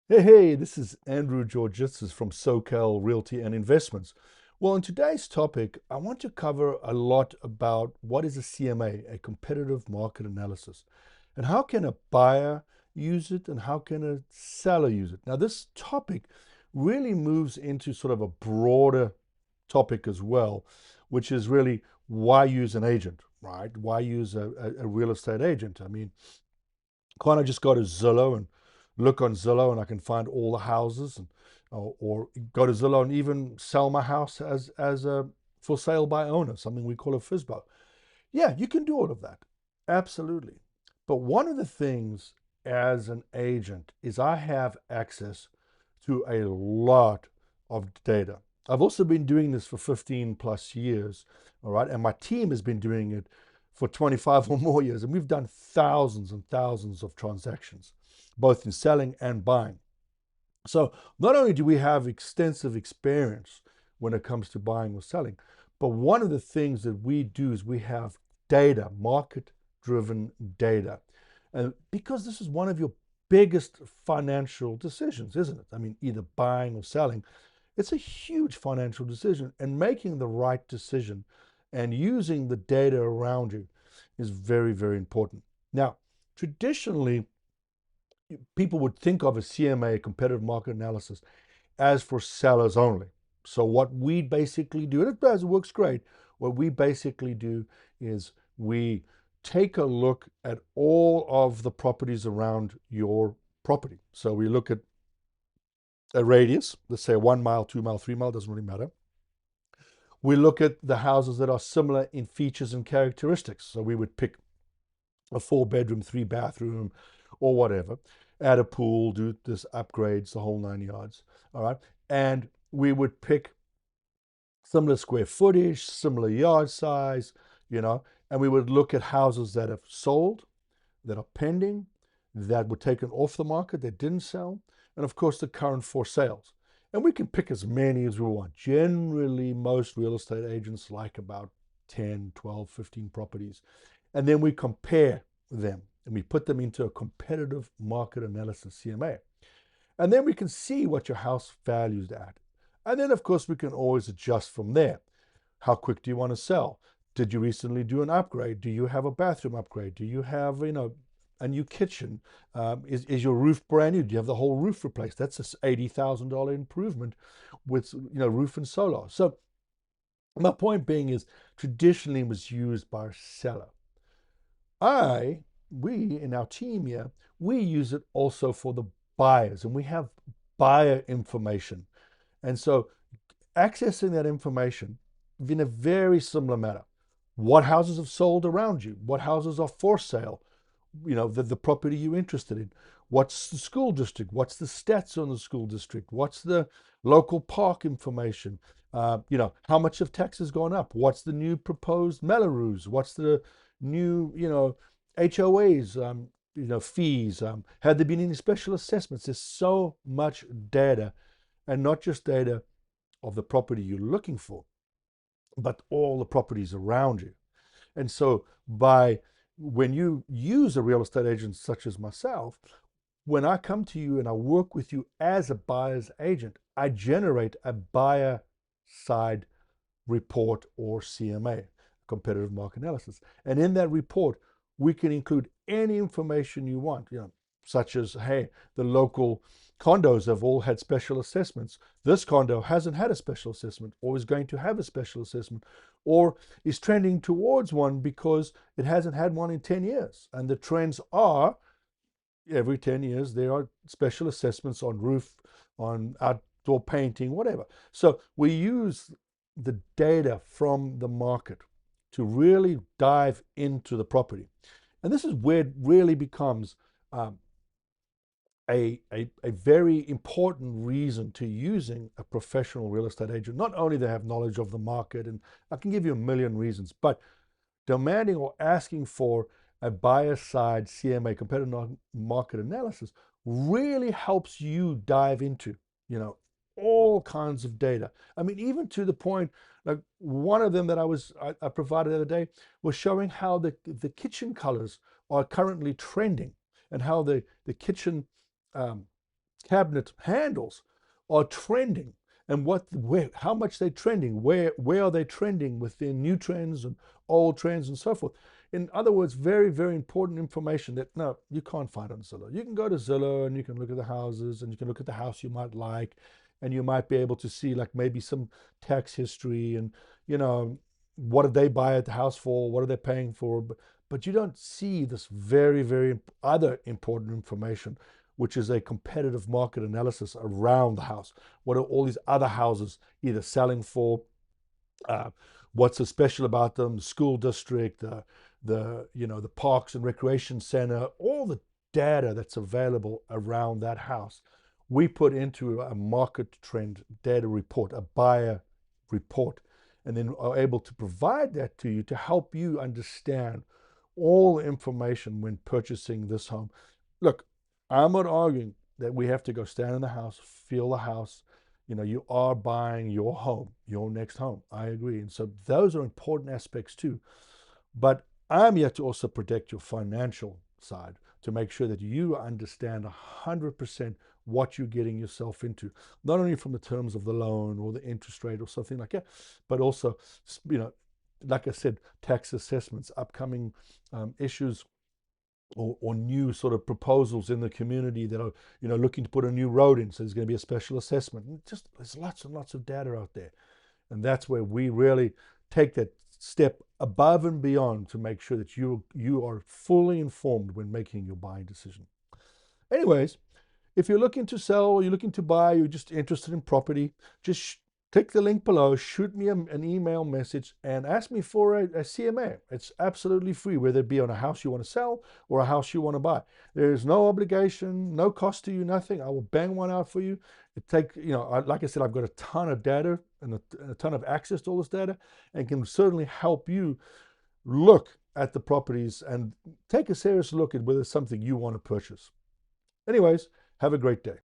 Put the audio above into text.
Hey, this is Andrew Georgitsis from SoCal Realty and Investments. Well, in today's topic, I want to cover a lot about what is a CMA, a competitive market analysis, and how can a buyer use it and how can a seller use it. Now, this topic really moves into sort of a broader topic as well, which is really why use an agent, right? Why use a real estate agent? I mean, can't I just go to Zillow and look on Zillow and I can find all the houses and or go to Zillow and even sell my house as a for sale by owner, something we call a FISBO. Yeah, you can do all of that. Absolutely. But one of the things as an agent is I have access to a lot of data. I've also been doing this for 15 plus years, all right? And my team has been doing it for 25 or more years. And we've done thousands and thousands of transactions, both in selling and buying. So not only do we have extensive experience when it comes to buying or selling, but one of the things that we do is we have data, market driven data. And because this is one of your biggest financial decisions, isn't it? I mean, either buying or selling, it's a huge financial decision. And making the right decision and using the data around you is very, very important. Now, traditionally, people would think of a CMA, competitive market analysis, as for sellers only. So what we basically do, and it does, it works great. What we basically do is we take a look at all of the properties around your property. So we look at a radius, let's say 1 mile, 2 mile, 3 mile, doesn't really matter. We look at the houses that are similar in features and characteristics. So we would pick a 4 bedroom, 3 bathroom, or whatever, add a pool, do this upgrades, the whole 9 yards. All right. And we would pick similar square footage, similar yard size, and we would look at houses that have sold, that are pending, that were taken off the market, that didn't sell, and of course the current for sales. And we can pick as many as we want. Generally, most real estate agents like about 10, 12, 15 properties. And then we compare them and we put them into a competitive market analysis CMA. And then we can see what your house values at. And then, of course, we can always adjust from there. How quick do you want to sell? Did you recently do an upgrade? Do you have a bathroom upgrade? Do you have, a new kitchen? Is your roof brand new? Do you have the whole roof replaced? That's a $80,000 improvement with, roof and solar. So my point being is traditionally was used by a seller. We in our team here, we use it also for the buyers, and we have buyer information. And so accessing that information in a very similar manner. What houses have sold around you? What houses are for sale? The property you're interested in. What's the school district? What's the stats on the school district? What's the local park information? How much have taxes gone up? What's the new proposed Mellorues? What's the new, HOAs, fees? Have there been any special assessments? There's so much data, and not just data of the property you're looking for, but all the properties around you. And so when you use a real estate agent such as myself, when I come to you and I work with you as a buyer's agent, I generate a buyer side report or CMA, competitive market analysis. And in that report, we can include any information you want, such as, hey, the local condos have all had special assessments. This condo hasn't had a special assessment or is going to have a special assessment or is trending towards one because it hasn't had one in 10 years. And the trends are every 10 years, there are special assessments on roof, on outdoor painting, whatever. So we use the data from the market to really dive into the property. And this is where it really becomes a very important reason to using a professional real estate agent. Not only they have knowledge of the market, and I can give you a million reasons, but demanding or asking for a buyer side CMA, competitive market analysis, really helps you dive into, all kinds of data. I mean, even to the point, like one of them that I provided the other day was showing how the kitchen colors are currently trending and how the kitchen um, cabinet handles are trending, and how much they're trending, where are they trending within new trends and old trends and so forth. In other words, very, very important information that no, you can't find on Zillow. You can go to Zillow and you can look at the houses and you can look at the house you might like, and you might be able to see like maybe some tax history and you know what did they buy at the house for, what are they paying for, but you don't see this very, very other important information, which is a competitive market analysis around the house. What are all these other houses either selling for? Uh, what's so special about them? The school district, the parks and recreation center, all the data that's available around that house, we put into a market trend data report, a buyer report, and then are able to provide that to you to help you understand all the information when purchasing this home. Look, I'm not arguing that we have to go stand in the house, feel the house. You are buying your home, your next home. I agree. And so those are important aspects too. But I'm here to also protect your financial side to make sure that you understand 100% what you're getting yourself into, not only from the terms of the loan or the interest rate or something like that, but also, like I said, tax assessments, upcoming issues or new sort of proposals in the community that are looking to put a new road in, so there's going to be a special assessment. And just there's lots and lots of data out there, and that's where we really take that step above and beyond to make sure that you are fully informed when making your buying decision. Anyways, if you're looking to sell or you're looking to buy, you're just interested in property, just click the link below, shoot me an email message, and ask me for a CMA. It's absolutely free, whether it be on a house you want to sell or a house you want to buy. There's no obligation, no cost to you, nothing. I will bang one out for you. Like I said, I've got a ton of data and a ton of access to all this data, and can certainly help you look at the properties and take a serious look at whether it's something you want to purchase. Anyways, have a great day.